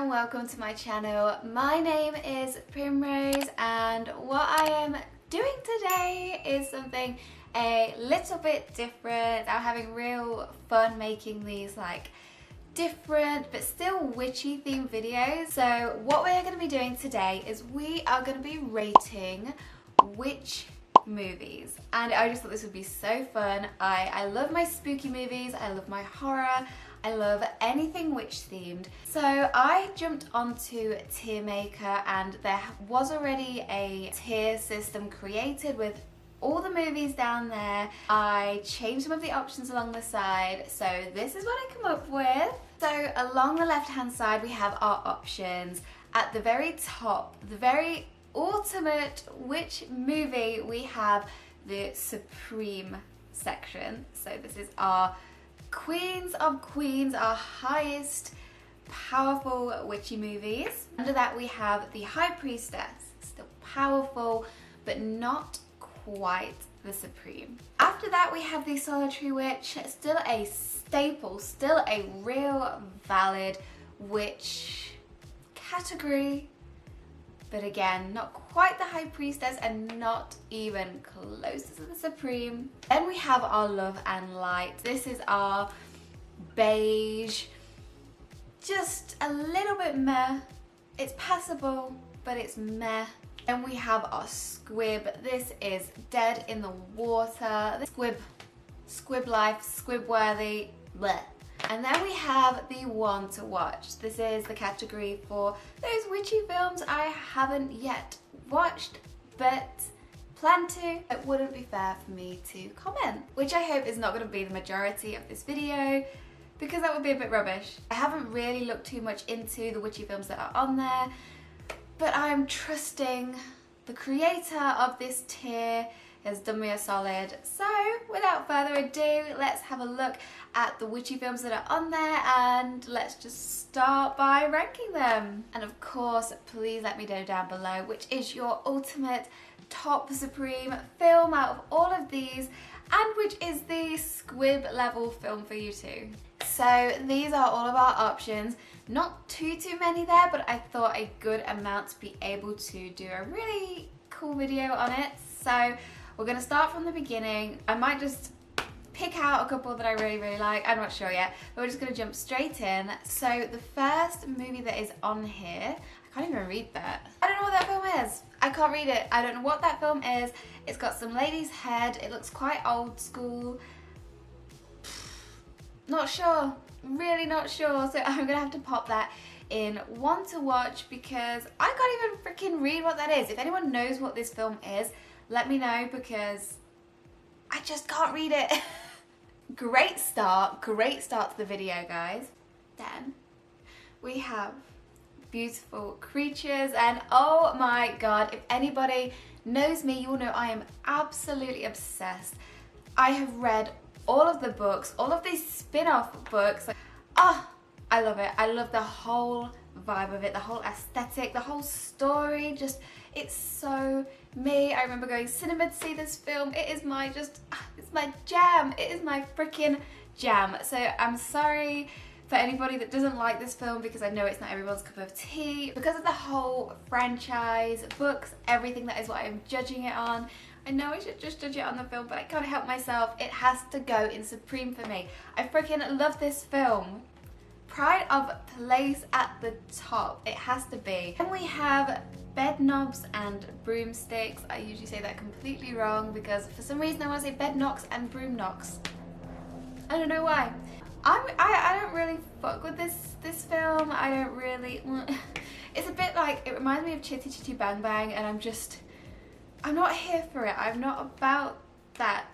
and welcome to my channel. My name is Primrose and what I am doing today is something a little bit different. I'm having real fun making these different but still witchy themed videos. So what we're going to be doing today is we are going to be rating witch movies, and I just thought this would be so fun. I love my spooky movies, I love my horror, I love anything witch themed. So I jumped onto TIERMAKER and there was already a tier system created with all the movies down there. I changed some of the options along the side, so this is what I come up with. So along the left hand side we have our options. At the very top, the very ultimate witch movie, we have the Supreme section. So this is our Queens of Queens, our highest powerful witchy movies. Under that we have the High Priestess, still powerful but not quite the Supreme. After that we have the Solitary Witch, still a staple, still a real valid witch category, but again, not quite the High Priestess and not even close to the Supreme. Then we have our Love and Light. This is our beige, just a little bit meh. It's passable, but it's meh. Then we have our Squib. This is dead in the water. Squib life, squib worthy, bleh. And then we have the one to watch. This is the category for those witchy films I haven't yet watched, but plan to. It wouldn't be fair for me to comment, which I hope is not going to be the majority of this video, because that would be a bit rubbish. I haven't really looked too much into the witchy films that are on there, but I'm trusting the creator of this tier has done me a solid. So without further ado, let's have a look at the witchy films that are on there and let's just start by ranking them. And of course, please let me know down below which is your ultimate top Supreme film out of all of these, and which is the squib level film for you too. So these are all of our options. Not too many there, but I thought a good amount to be able to do a really cool video on it. So we're going to start from the beginning. I might just pick out a couple that I really like. I'm not sure yet, but we're just going to jump straight in. So the first movie that is on here, I can't even read that. I don't know what that film is. I can't read it. I don't know what that film is. It's got some lady's head. It looks quite old school. Not sure. Really not sure. So I'm going to have to pop that in one to watch because I can't even freaking read what that is. If anyone knows what this film is, let me know because I just can't read it. Great start to the video, guys. Then we have beautiful creatures, and oh my god, if anybody knows me, you'll know I am absolutely obsessed. I have read all of the books, all of these spin-off books. I love it. I love the whole vibe of it, the whole aesthetic, the whole story. Just, it's so me. I remember going cinema to see this film. It is my it's my jam. It is my freaking jam. So I'm sorry for anybody that doesn't like this film because I know it's not everyone's cup of tea. Because of the whole franchise, books, everything, that is what I'm judging it on. I know I should just judge it on the film, but I can't help myself. It has to go in Supreme for me. I freaking love this film. Pride of place at the top. It has to be. Then we have bed knobs and broomsticks. I usually say that completely wrong because for some reason I want to say bed knocks and broom knocks. I don't know why. I don't really fuck with this film. I don't really. It's a bit like, it reminds me of Chitty Chitty Bang Bang, and I'm not here for it. I'm not about that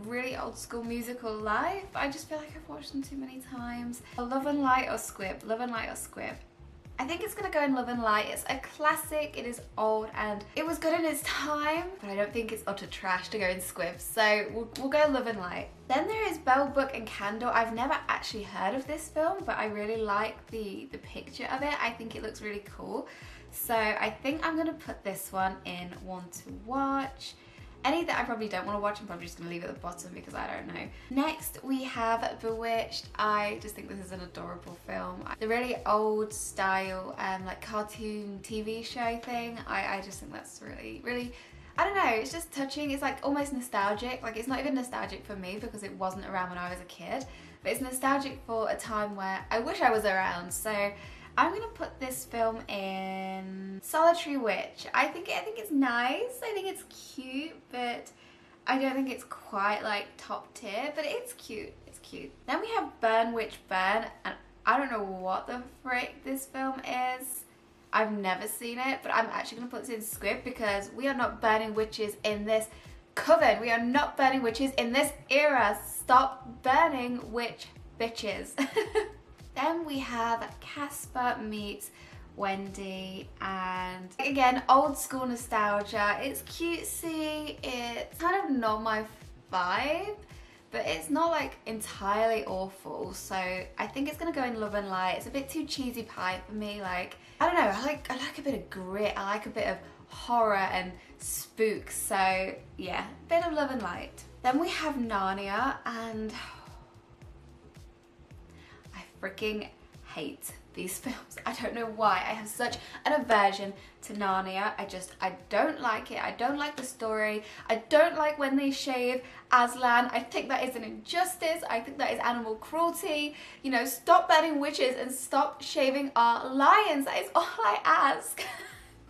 really old school musical life. I just feel like I've watched them too many times. Love and Light or Squib? Love and Light or Squib? I think it's gonna go in Love and Light. It's a classic, it is old, and it was good in its time, but I don't think it's utter trash to go in Squib, so we'll go Love and Light. Then there is Bell, Book and Candle. I've never actually heard of this film, but I really like the picture of it. I think it looks really cool. So I think I'm gonna put this one in one to watch. Any that I probably don't want to watch, I'm probably just going to leave at the bottom because I don't know. Next we have Bewitched. I just think this is an adorable film. The really old style like cartoon TV show thing, I just think that's really, I don't know, it's just touching. It's like almost nostalgic. Like, it's not even nostalgic for me because it wasn't around when I was a kid, but it's nostalgic for a time where I wish I was around. So I'm gonna put this film in Solitary Witch. I think it's nice. I think it's cute, but I don't think it's quite like top tier, but it's cute. It's cute. Then we have Burn Witch Burn, and I don't know what the frick this film is. I've never seen it, but I'm actually gonna put this in squib because we are not burning witches in this coven. We are not burning witches in this era. Stop burning witch bitches. Then we have Casper Meets Wendy, and again, old school nostalgia. It's cutesy, it's kind of not my vibe, but it's not like entirely awful, so I think it's gonna go in Love and Light. It's a bit too cheesy pie for me. Like, I don't know, I like a bit of grit, I like a bit of horror and spook, so yeah, bit of Love and Light. Then we have Narnia, and freaking hate these films. I don't know why. I have such an aversion to Narnia. I don't like it. I don't like the story. I don't like when they shave Aslan. I think that is an injustice. I think that is animal cruelty. You know, stop banning witches and stop shaving our lions. That is all I ask.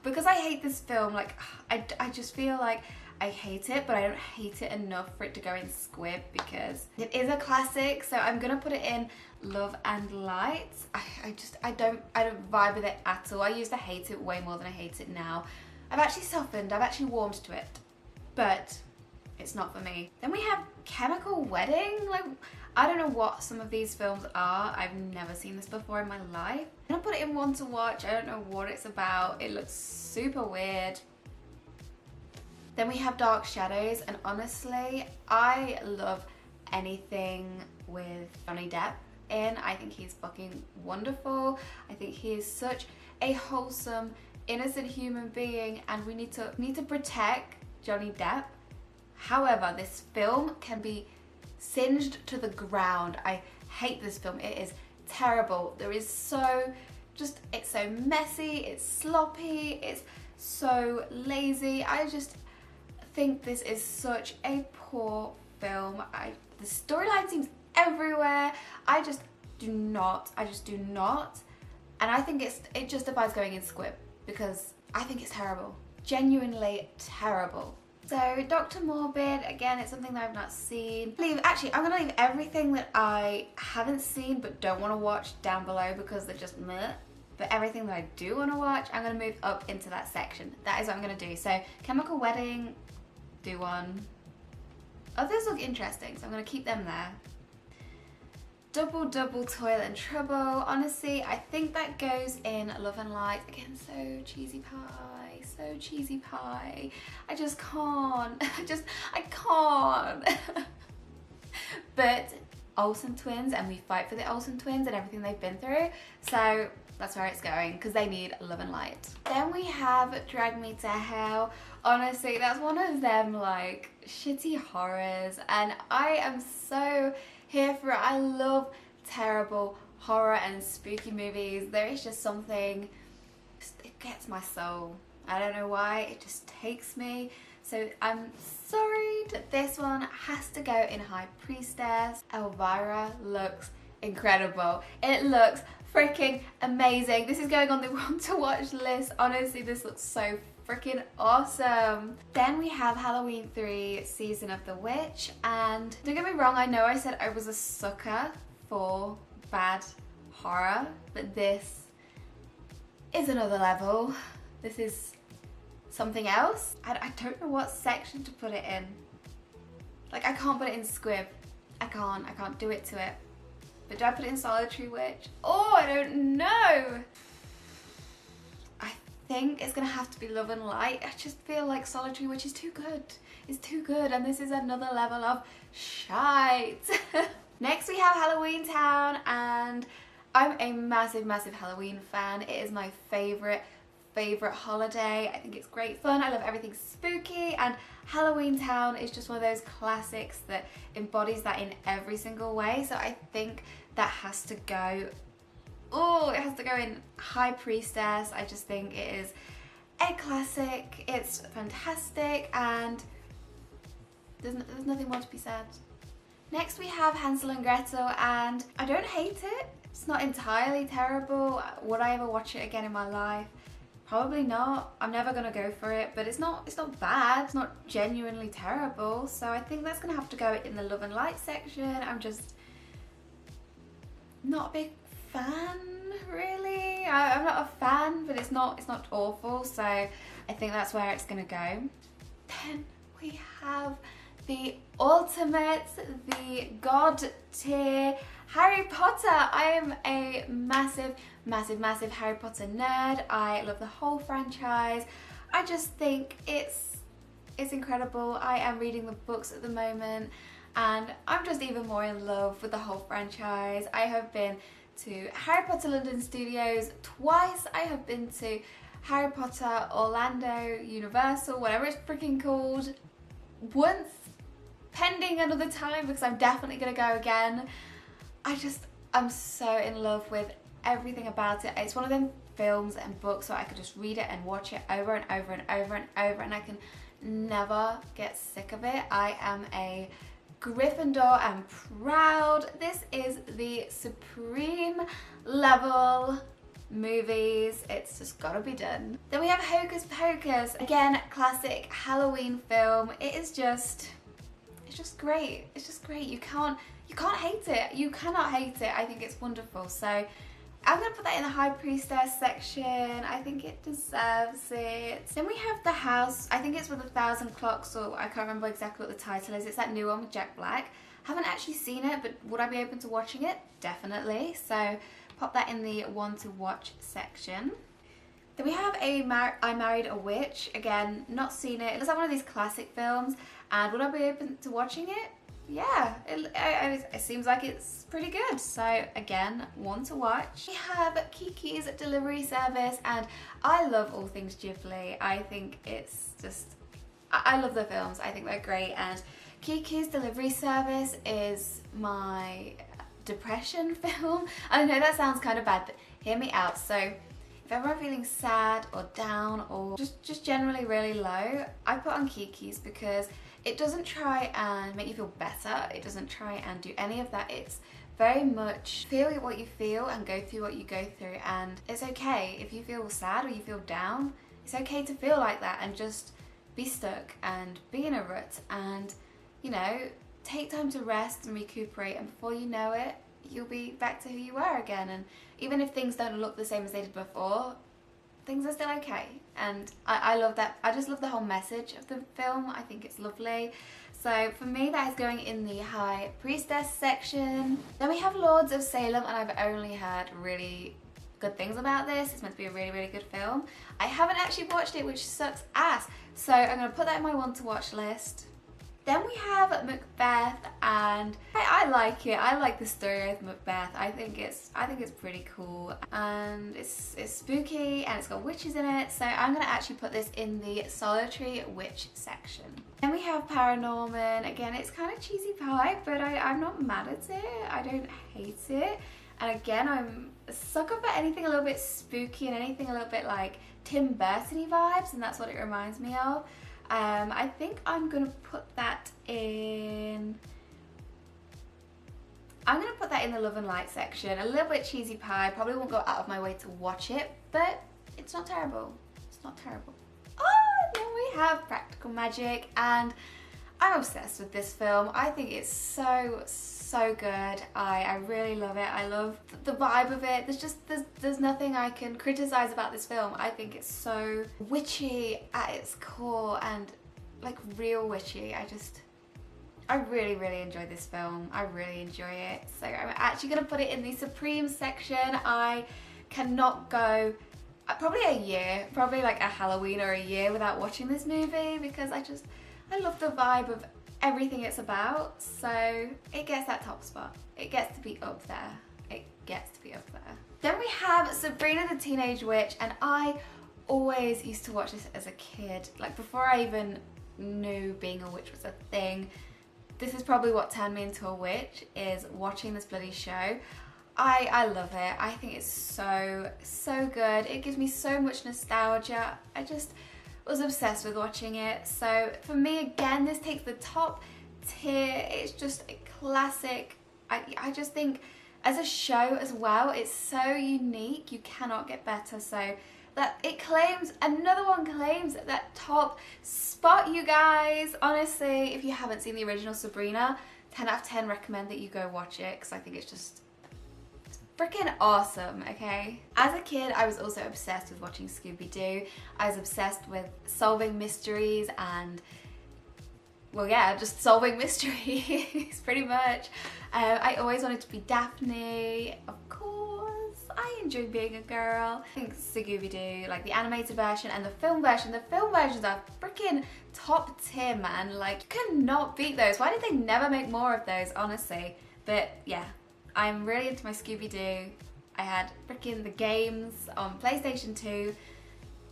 Because I hate this film, like, I just feel like I hate it, but I don't hate it enough for it to go in squib because it is a classic. So I'm gonna put it in Love and Light. I don't vibe with it at all. I used to hate it way more than I hate it now. I've actually softened, I've actually warmed to it, but it's not for me. Then we have Chemical Wedding. Like, I don't know what some of these films are. I've never seen this before in my life. I'm gonna put it in One to Watch. I don't know what it's about. It looks super weird. Then we have Dark Shadows, and honestly, I love anything with Johnny Depp in. I think he's fucking wonderful. I think he is such a wholesome, innocent human being, and we need to protect Johnny Depp. However, this film can be singed to the ground. I hate this film. It is terrible. There is it's so messy, it's sloppy, it's so lazy. I just think this is such a poor film. The storyline seems everywhere. I just do not. And I think it justifies going in squib because I think it's terrible. Genuinely terrible. So Dr. Morbid, again, it's something that I've not seen. Actually, I'm gonna leave everything that I haven't seen but don't want to watch down below because they're just meh. But everything that I do want to watch, I'm gonna move up into that section. That is what I'm gonna do. So Chemical Wedding, do one. Others look interesting, so I'm gonna keep them there. Double Toilet and Trouble. Honestly, I think that goes in Love and Light. Again, so cheesy pie, so cheesy pie. I just can't. I can't. But Olsen twins, and we fight for the Olsen twins and everything they've been through. So that's where it's going because they need Love and Light. Then we have Drag Me to Hell. Honestly, that's one of them like shitty horrors, and I am so here for it. I love terrible horror and spooky movies. There is just something, it gets my soul. I don't know why, it just takes me. So I'm sorry that this one has to go in High Priestess. Elvira looks incredible. It looks freaking amazing. This is going on the Want to Watch list. Honestly, this looks so freaking awesome. Then we have Halloween 3 Season of the Witch, and don't get me wrong, I know I said I was a sucker for bad horror, but this is another level. This is something else. I don't know what section to put it in. Like, I can't put it in squib. I can't do it to it. But do I put it in Solitary Witch? Oh, I don't know. I think it's gonna have to be Love and Light. I just feel like Solitary Witch is too good. It's too good, and this is another level of shite. Next we have Halloween Town, and I'm a massive Halloween fan. It is my favorite favorite holiday. I think it's great fun. I love everything spooky, and Halloween Town is just one of those classics that embodies that in every single way. So I think that has to go, it has to go in High Priestess. I just think it is a classic. It's fantastic, and there's nothing more to be said. Next we have Hansel and Gretel, and I don't hate it. It's not entirely terrible. Would I ever watch it again in my life? Probably not. I'm never gonna go for it, but it's not bad. It's not genuinely terrible. So I think that's gonna have to go in the Love and Light section. I'm just not a big fan, really. I'm not a fan, but it's not awful. So I think that's where it's gonna go. Then we have the ultimate, the god tier Harry Potter. I am a massive Harry Potter nerd. I love the whole franchise. I just think it's incredible. I am reading the books at the moment, and I'm just even more in love with the whole franchise. I have been to Harry Potter London Studios twice. I have been to Harry Potter Orlando Universal, whatever it's freaking called, once, pending another time, because I'm definitely gonna go again. I'm so in love with everything about it. It's one of them films and books so I could just read it and watch it over and over and over and over, and I can never get sick of it. I am a Gryffindor and proud. This is the supreme level movies. It's just gotta be done. Then we have Hocus Pocus. Again, classic Halloween film. It's just great. It's just great. You can't hate it. You cannot hate it. I think it's wonderful. So I'm going to put that in the High Priestess section. I think it deserves it. Then we have The House. I think it's with 1,000 Clocks, or I can't remember exactly what the title is. It's that new one with Jack Black. Haven't actually seen it, but would I be open to watching it? Definitely. So pop that in the one to watch section. Then we have I Married a Witch. Again, not seen it. It looks like one of these classic films. And would I be open to watching it? Yeah, it seems like it's pretty good. So again, one to watch. We have Kiki's Delivery Service, and I love all things Ghibli. I think it's just, I love the films. I think they're great, and Kiki's Delivery Service is my depression film. I know that sounds kind of bad, but hear me out. So if ever I'm feeling sad or down or just generally really low, I put on Kiki's because it doesn't try and make you feel better. It doesn't try and do any of that. It's very much feel what you feel and go through what you go through, and it's okay if you feel sad or you feel down. It's okay to feel like that and just be stuck and be in a rut, and you know, take time to rest and recuperate, and before you know it, you'll be back to who you were again. And even if things don't look the same as they did before, things are still okay. And I love that. I just love the whole message of the film. I think it's lovely. So for me, that is going in the High Priestess section. Then we have Lords of Salem, and I've only heard really good things about this. It's meant to be a really good film. I haven't actually watched it, which sucks ass. So I'm going to put that in my one to watch list. Then we have Macbeth, and I like it. I like the story of Macbeth. I think it's pretty cool, and it's spooky, and it's got witches in it. So I'm gonna actually put this in the Solitary Witch section. Then we have Paranorman. Again, it's kind of cheesy pie, but I'm not mad at it. I don't hate it. And again, I'm a sucker for anything a little bit spooky and anything a little bit like Tim Burton-y vibes, and that's what it reminds me of. I think I'm going to put that in... I'm going to put that in the Love and Light section. A little bit cheesy pie. Probably won't go out of my way to watch it, but it's not terrible. It's not terrible. Oh, then we have Practical Magic, and I'm obsessed with this film. I think it's so good. I really love it. I love the vibe of it. There's nothing I can criticize about this film. I think it's so witchy at its core, and like real witchy. I really enjoy this film. I really enjoy it. So I'm actually gonna put it in the Supreme section. I cannot go probably a year, probably like a Halloween or a year without watching this movie, because I love the vibe of everything it's about. So it gets that top spot. It gets to be up there. It gets to be up there. Then we have Sabrina the Teenage Witch, and I always used to watch this as a kid, like before I even knew being a witch was a thing. This is probably what turned me into a witch, is watching this bloody show. I love it. I think it's so good. It gives me so much nostalgia. I just was obsessed with watching it. So for me, again, this takes the top tier. It's just a classic. I just think as a show as well, it's so unique. You cannot get better. So that it claims, another one claims that top spot, you guys. Honestly, if you haven't seen the original Sabrina, 10 out of 10 recommend that you go watch it, because I think it's just freaking awesome, okay? As a kid, I was also obsessed with watching Scooby-Doo. I was obsessed with solving mysteries and, well, yeah, just solving mysteries, pretty much. I always wanted to be Daphne, of course. I enjoy being a girl. I think Scooby-Doo, like the animated version and the film versions are freaking top tier, man. Like, you cannot beat those. Why did they never make more of those, honestly? But yeah, I'm really into my Scooby-Doo. I had freaking the games on PlayStation 2.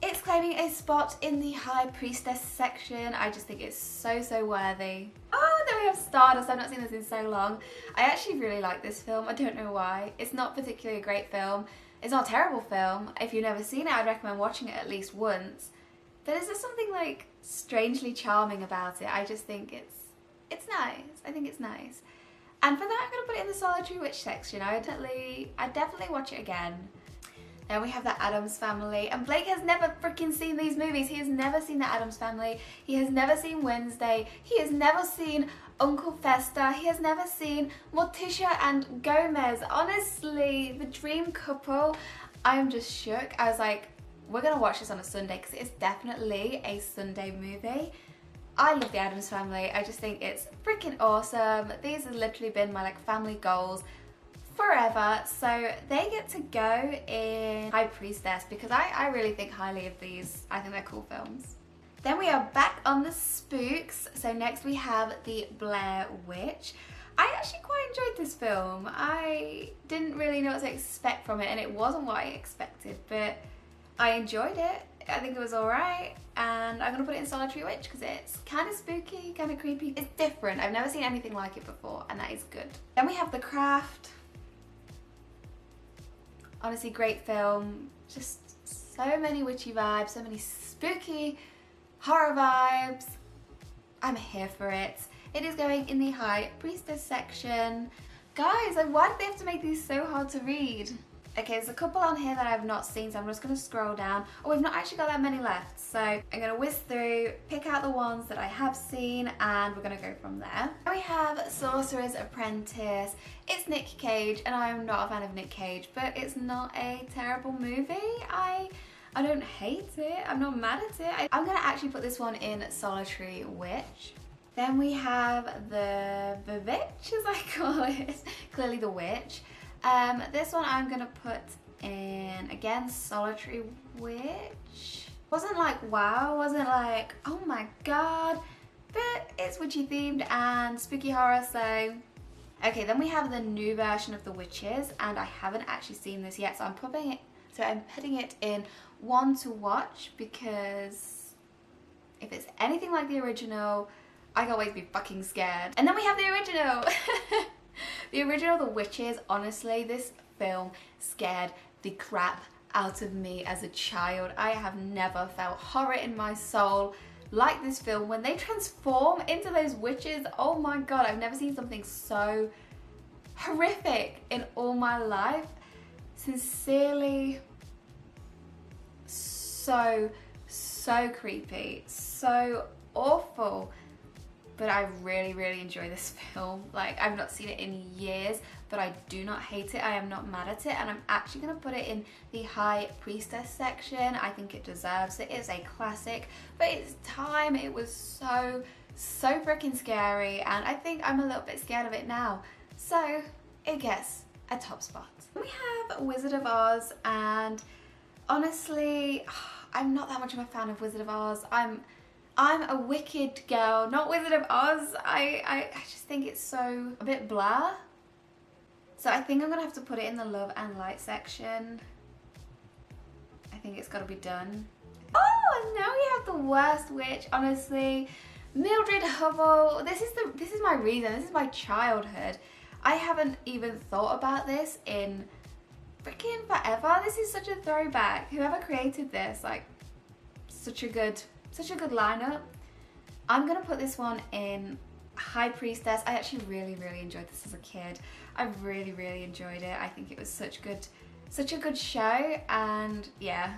It's claiming a spot in the High Priestess section. I just think it's so worthy. Oh, then we have Stardust. I've not seen this in so long. I actually really like this film. I don't know why. It's not particularly a great film. It's not a terrible film. If you've never seen it, I'd recommend watching it at least once. But there's just something like strangely charming about it. I just think it's nice. I think it's nice. And for that, I'm going to put it in the Solitary Witch section. I'd definitely watch it again. Then we have the Addams Family, and Blake has never freaking seen these movies. He has never seen the Addams Family. He has never seen Wednesday. He has never seen Uncle Fester. He has never seen Morticia and Gomez. Honestly, the dream couple. I'm just shook. I was like, we're gonna watch this on a Sunday, because it is definitely a Sunday movie. I love the Addams Family. I just think it's freaking awesome. These have literally been my like family goals forever, so they get to go in High Priestess, because I really think highly of these. I think they're cool films. Then we are back on the spooks. So next we have the Blair Witch. I actually quite enjoyed this film. I didn't really know what to expect from it, and it wasn't what I expected, but I enjoyed it. I think it was alright, and I'm gonna put it in Solitary Witch because it's kind of spooky, kind of creepy. It's different. I've never seen anything like it before, and that is good. Then we have The Craft. Honestly, great film. Just so many witchy vibes, so many spooky horror vibes. I'm here for it. It is going in the High Priestess section. Guys, like, why did they have to make these so hard to read? Okay, there's a couple on here that I have not seen, so I'm just going to scroll down. Oh, we've not actually got that many left, so I'm going to whiz through, pick out the ones that I have seen, and we're going to go from there. Then we have Sorcerer's Apprentice. It's Nick Cage, and I am not a fan of Nick Cage, but it's not a terrible movie. I don't hate it. I'm not mad at it. I'm going to actually put this one in Solitary Witch. Then we have the Witch, as I call it. Clearly the Witch. This one I'm gonna put in, again, Solitary Witch. Wasn't like wow, wasn't like oh my god, but it's witchy themed and spooky horror, so. Okay, then we have the new version of The Witches, and I haven't actually seen this yet, so I'm putting it in one to watch, because if it's anything like the original, I can always be fucking scared. And then we have the original. The original The Witches. Honestly, this film scared the crap out of me as a child. I have never felt horror in my soul like this film. When they transform into those witches, oh my god, I've never seen something so horrific in all my life. Sincerely, so creepy, so awful. But I really enjoy this film. Like, I've not seen it in years, but I do not hate it. I am not mad at it, and I'm actually gonna put it in the High Priestess section. I think it deserves it. It's a classic, but its time, it was so freaking scary, and I think I'm a little bit scared of it now. So it gets a top spot. We have Wizard of Oz, and honestly, I'm not that much of a fan of Wizard of Oz. I'm a Wicked girl, not Wizard of Oz. I just think it's so a bit blah. So I think I'm gonna have to put it in the Love and Light section. I think it's gotta be done. Oh, now we have the worst witch, honestly. Mildred Hubble. This is my reason. This is my childhood. I haven't even thought about this in freaking forever. This is such a throwback. Whoever created this, like, such a good lineup. I'm gonna put this one in High Priestess. I actually really enjoyed this as a kid. I really enjoyed it. I think it was such a good show, and yeah,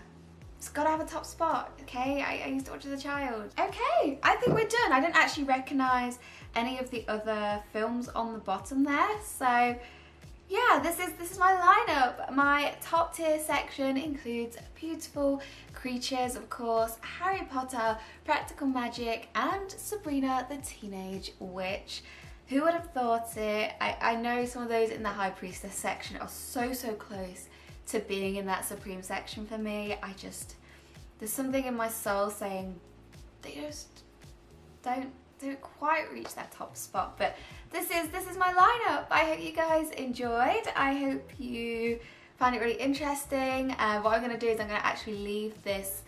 it's gotta have a top spot, okay? I used to watch as a child. Okay, I think we're done. I didn't actually recognize any of the other films on the bottom there, so yeah, this is my lineup. My top tier section includes beautiful creatures, of course, Harry Potter, practical magic, and Sabrina the Teenage Witch. Who would have thought it? I know some of those in the High Priestess section are so close to being in that Supreme section for me. There's something in my soul saying they just don't quite reach that top spot, but this is my lineup. I hope you guys enjoyed. I hope you found it really interesting. What I'm going to do is I'm going to actually leave this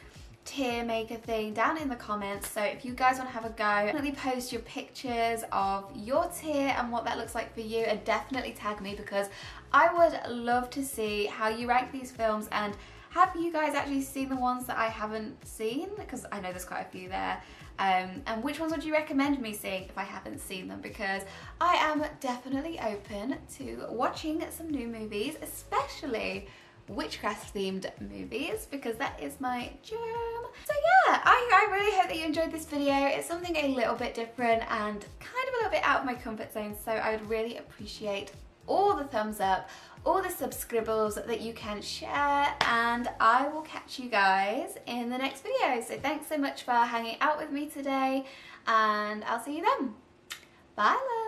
tier maker thing down in the comments, so if you guys want to have a go, definitely post your pictures of your tier and what that looks like for you, and definitely tag me, because I would love to see how you rank these films. And have you guys actually seen the ones that I haven't seen? Because I know there's quite a few there. And which ones would you recommend me seeing if I haven't seen them? Because I am definitely open to watching some new movies, especially witchcraft themed movies, because that is my jam. So yeah, I really hope that you enjoyed this video. It's something a little bit different and kind of a little bit out of my comfort zone, so I would really appreciate all the thumbs up, all the subscribbles that you can share, and I will catch you guys in the next video. So thanks so much for hanging out with me today, and I'll see you then. Bye love.